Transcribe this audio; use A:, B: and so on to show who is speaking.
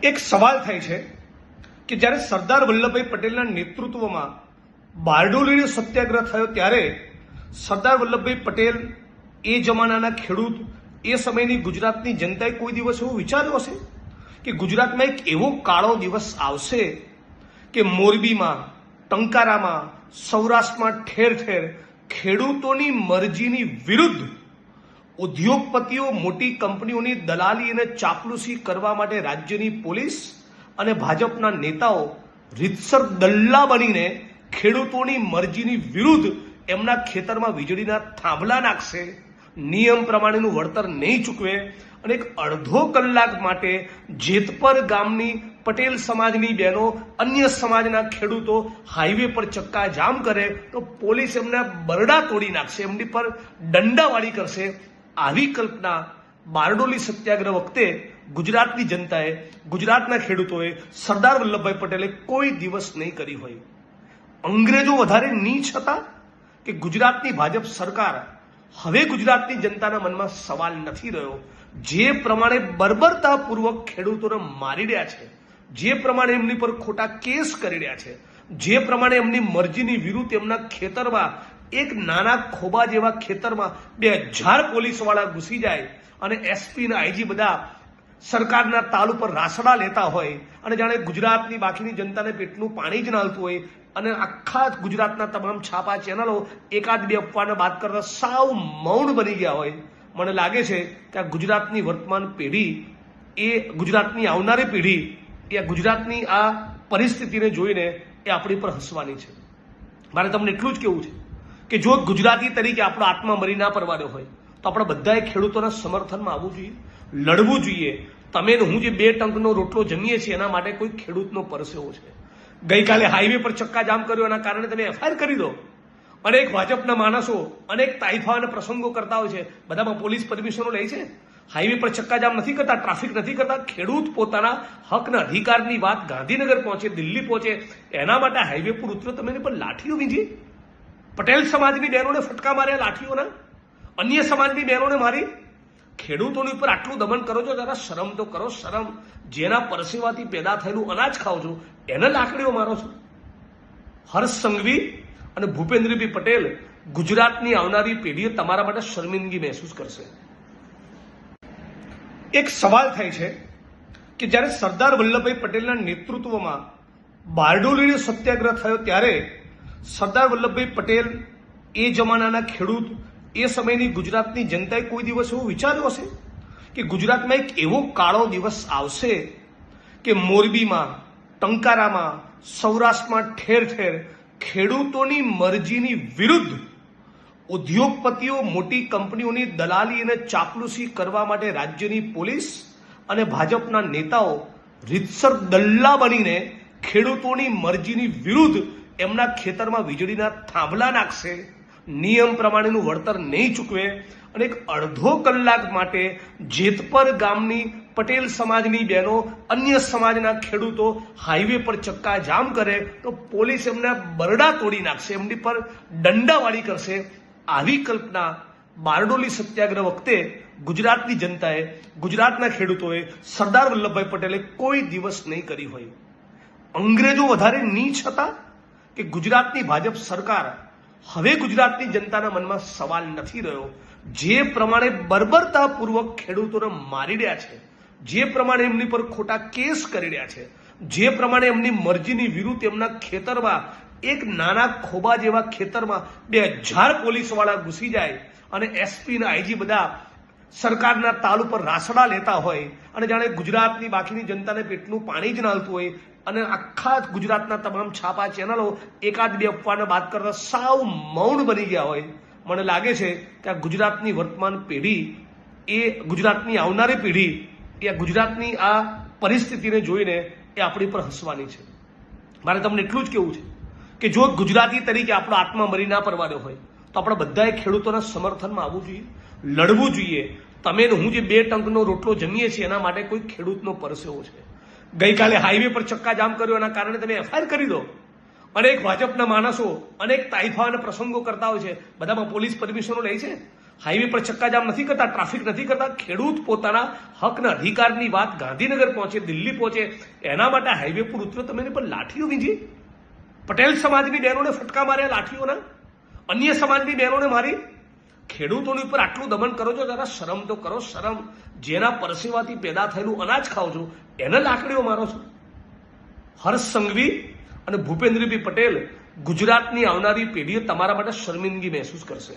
A: એક સવાલ થાય છે કે જ્યારે સરદાર વલ્લભભાઈ પટેલના નેતૃત્વમાં બારડોલીનો સત્યાગ્રહ થયો ત્યારે સરદાર વલ્લભભાઈ પટેલ એ જમાનાના ખેડૂત એ સમયની ગુજરાતની જનતાએ કોઈ દિવસ એવું વિચાર્યું હશે કે ગુજરાતમાં એક એવો કાળો દિવસ આવશે કે મોરબીમાં, ટંકારામાં, સૌરાષ્ટ્રમાં ઠેર ઠેર ખેડૂતોની મરજીની વિરુદ્ધ ઉદ્યોગપતિઓ મોટી કંપનીઓની દલાલી અને ચાપલુસી કરવા માટે રાજ્યની પોલીસ અને ભાજપના નેતાઓ રીતસર દલ્લા બનીને ખેડૂતોની મરજીની વિરુદ્ધ એમના ખેતરમાં વીજળીના થાંભલા નાખશે, નિયમ પ્રમાણેનું વળતર નહીં ચૂકવે અને એક અડધો કલાક માટે જેતપર ગામની પટેલ સમાજની બહેનો અન્ય સમાજના ખેડૂતો હાઈવે પર ચક્કા જામ કરે તો પોલીસ એમના બરડા તોડી નાખશે, એમની પર દંડાવાળી કરશે. આવી કલ્પના બારડોલી સત્યાગ્રહ વખતે ગુજરાતની જનતાએ, ગુજરાતના ખેડૂતોએ, સરદાર વલ્લભભાઈ પટેલે કોઈ દિવસ નહીં કરી હોય. અંગ્રેજો વધારે નીચ હતા કે ગુજરાતની ભાજપ સરકાર? હવે ગુજરાતની જનતાના મનમાં સવાલ નથી રહ્યો. જે પ્રમાણે બર્બરતાપૂર્વક ખેડૂતોને મારી રહ્યા છે, જે પ્રમાણે એમની પર ખોટા કેસ કરી રહ્યા છે, જે પ્રમાણે એમની મરજીની વિરુદ્ધ એમના ખેતરમાં, એક નાના ખોબા જેવા ખેતરમાં 2000 પોલીસવાળા ઘૂસી જાય અને એસપી અને આઈજી બધા સરકારના તાલ ઉપર રાસડા લેતા હોય અને જાણે ગુજરાતની બાકીની જનતાને પેટનું પાણી જ નાલતું હોય અને આખા ગુજરાતના તમામ છાપા ચેનલો એકાદ બે અફવાને બાદ કરતા સાવ મૌન બની ગયા હોય. મને લાગે છે કે આ ગુજરાતની વર્તમાન પેઢી, એ ગુજરાતની આવનારી પેઢી, એ ગુજરાતની આ પરિસ્થિતિને જોઈને એ આપણી પર હસવાની છે. મારે તમને એટલું જ કહેવું છે કે જો ગુજરાતી તરીકે આપણો આત્મા મરી ના પરવાનો હોય તો આપણે બધાએ ખેડૂતોના સમર્થનમાં આવવું જોઈએ, લડવું જોઈએ. તમે હું જે 2 ટંકનો રોટલો જમીએ છીએ એના માટે કોઈ ખેડૂતનો પરસેવો છે. ગઈકાલે હાઈવે પર ચક્કા જામ કર્યો એના કારણે તમે એફઆઈઆર કરી દો. અનેક ભાજપના માણસો અનેક તાઇફા અને પ્રસંગો કરતા હોય છે, બધામાં પોલીસ પરમિશનો લે છે. હાઈવે પર ચક્કા જામ નથી કરતા, ટ્રાફિક નથી કરતા. ખેડૂત પોતાના હકના અધિકારની વાત ગાંધીનગર પહોંચે, દિલ્હી પહોંચે, એના માટે હાઈવે પર ઉતરો. તમે એની પર લાઠીઓ વીંજી, પટેલ સમાજની બહેનોને ફટકા માર્યા લાઠીઓના, અન્ય સમાજની બહેનોને મારી. ખેડૂતોની ઉપર આટલું દમન કરો છો, જરા શરમ તો કરો, શરમ. જેના પરસેવાથી પેદા થયેલું અનાજ ખાઓ છો એને લાકડીઓ મારો છો. હર્ષ સંઘવી અને ભૂપેન્દ્રભાઈ પટેલ, ગુજરાતની આવનારી પેઢીએ તમારા માટે શર્મિંદગી મહેસૂસ કરશે. એક સવાલ થાય છે કે જ્યારે સરદાર વલ્લભભાઈ પટેલના નેતૃત્વમાં બારડોલીનો સત્યાગ્રહ થયો ત્યારે સરદાર વલ્લભભાઈ પટેલ એ જમાનાના ખેડૂત એ સમયની ગુજરાતની જનતાએ કોઈ દિવસ એવું વિચાર્યું હશે કે ગુજરાતમાં એક એવો કાળો દિવસ આવશે કે મોરબીમાં, ટંકારામાં, સૌરાષ્ટ્રમાં ઠેર ઠેર ખેડૂતોની મરજીની વિરુદ્ધ ઉદ્યોગપતિઓ મોટી કંપનીઓની દલાલી અને ચાપલુસી કરવા માટે રાજ્યની પોલીસ અને ભાજપના નેતાઓ રીતસર દલ્લા બનીને ખેડૂતોની મરજીની વિરુદ્ધ એમના ખેતરમાં વીજળીના થાંભલા નાખશે, નિયમ પ્રમાણેનું વળતર નહીં ચૂકવે અને એક અડધો કલાક માટે જેતપર ગામની પટેલ સમાજની બહેનો અન્ય સમાજના ખેડૂતો હાઈવે પર ચક્કા જામ કરે તો પોલીસ એમના બરડા તોડી નાખશે, એમની પર દંડાવાળી કરશે. આવી કલ્પના બારડોલી સત્યાગ્રહ વખતે ગુજરાતની જનતાએ, ગુજરાતના ખેડૂતોએ, સરદાર વલ્લભભાઈ પટેલે કોઈ દિવસ નહીં કરી હોય. અંગ્રેજો વધારે નીચ હતા કે ગુજરાતની ભાજપ સરકાર? હવે ગુજરાતની જનતાના મનમાં સવાલ નથી રહ્યો. જે પ્રમાણે બર્બરતાપૂર્વક ખેડૂતોને મારી રહ્યા છે, જે પ્રમાણે એમની પર ખોટા કેસ કરી રહ્યા છે, જે પ્રમાણે એમની મરજીની વિરુદ્ધ એમના ખેતરમાં, એક નાના ખોબા જેવા ખેતરમાં 2000 પોલીસવાળા ઘૂસી જાય અને એસપી અને આઈજી બધા સરકારના તાલ ઉપર રાસડા લેતા હોય અને જાણે ગુજરાતની બાકીની જનતાને પેટનું પાણી જ નાલતું હોય અને આખા ગુજરાતના તમામ છાપા ચેનલો એકાદ બે અફવાને બાદ કરતા સાવ મૌન બની ગયા હોય. મને લાગે છે કે આ ગુજરાતની વર્તમાન પેઢી, એ ગુજરાતની આવનારી પેઢી, એ ગુજરાતની આ પરિસ્થિતિને જોઈને એ આપણી પર હસવાની છે. મારે તમને એટલું જ કહેવું છે કે જો ગુજરાતી તરીકે આપણો આત્મા મરી ના પરવાનો હોય તો આપણે બધાએ ખેડૂતોના સમર્થનમાં આવવું જોઈએ, લડવું જોઈએ. તમે હું જે 2 ટંકનો રોટલો જમીએ છીએ એના માટે કોઈ ખેડૂતનો પરસેવો છે. ગઈકાલે હાઈવે પર ચક્કા જામ કર્યો એના કારણે તમે એફઆઈઆર કરી દો. અનેક ભાજપના માણસો અનેક તાઇફા અને પ્રસંગો કરતા હોય છે, બધામાં પોલીસ પરમિશનો લે છે. હાઈવે પર ચક્કાજામ નથી કરતા, ટ્રાફિક નથી કરતા. ખેડૂત પોતાના હકના અધિકારની વાત ગાંધીનગર પહોંચે, દિલ્હી પહોંચે, એના માટે હાઈવે પર ઉતરો. તમે એની પર લાઠીઓ વીંજી, પટેલ સમાજની બહેનોને ફટકા માર્યા લાઠીઓના, અન્ય સમાજની બહેનોને મારી. ખેડૂતોની ઉપર આટલું દમન કરો છો, જરા શરમ તો કરો, શરમ. જેના પરસેવાથી પેદા થયેલું અનાજ ખાઓ છો એને લાકડીઓ મારો છો. હર્ષ સંઘવી અને ભૂપેન્દ્રભાઈ પટેલ, ગુજરાતની આવનારી પેઢીઓ તમારા માટે શર્મિંદગી મહેસૂસ કરશે.